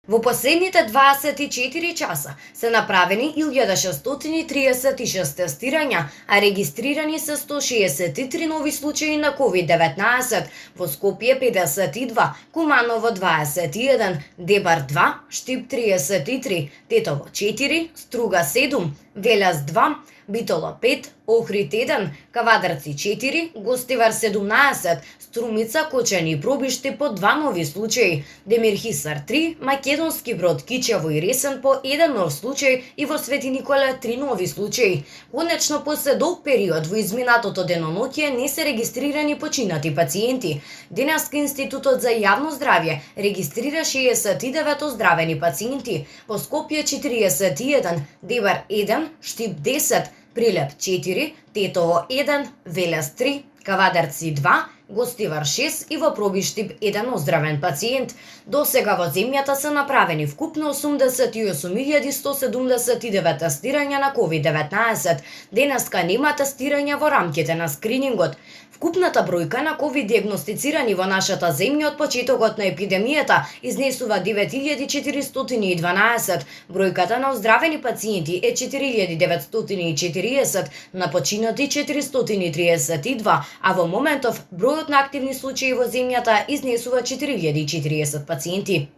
Во последните 24 часа се направени 1636 тестирања, а регистрирани се 163 нови случаи на COVID-19, во Скопје 52, Куманово 21, Дебар 2, Штип 33, Тетово 4, Струга 7, Велес 2, Битола 5, Охрид 1, Кавадарци 4, Гостивар 17, Струмица, Кочани и Пробишти по 2 нови случаи, Демирхисар 3, Македонски Брод, Кичево и Ресен по 1 нов случај и во Свети Никола 3 нови случаи. Конечно, после долг период во изминатото деноноќе не се регистрирани починати пациенти. Денеска Институтот за јавно здравје регистрира 69 оздравени пациенти, по Скопје 41, Дебар 1, Штип 10, Прилеп 4, Тетово 1, Велес 3, Кавадарци 2, Гостивар 6 и во Пробиштип 1 оздравен пациент. До сега во земјата се направени вкупно 88.179 тестирања на COVID-19. Денеска нема тестирања во рамките на скринингот. Вкупната бројка на ковид диагностицирани во нашата земја од почетокот на епидемијата изнесува 9412. Бројката на оздравени пациенти е 4940, на починати 432, а во моментов бројот на активни случаи во земјата изнесува 4040 пациенти.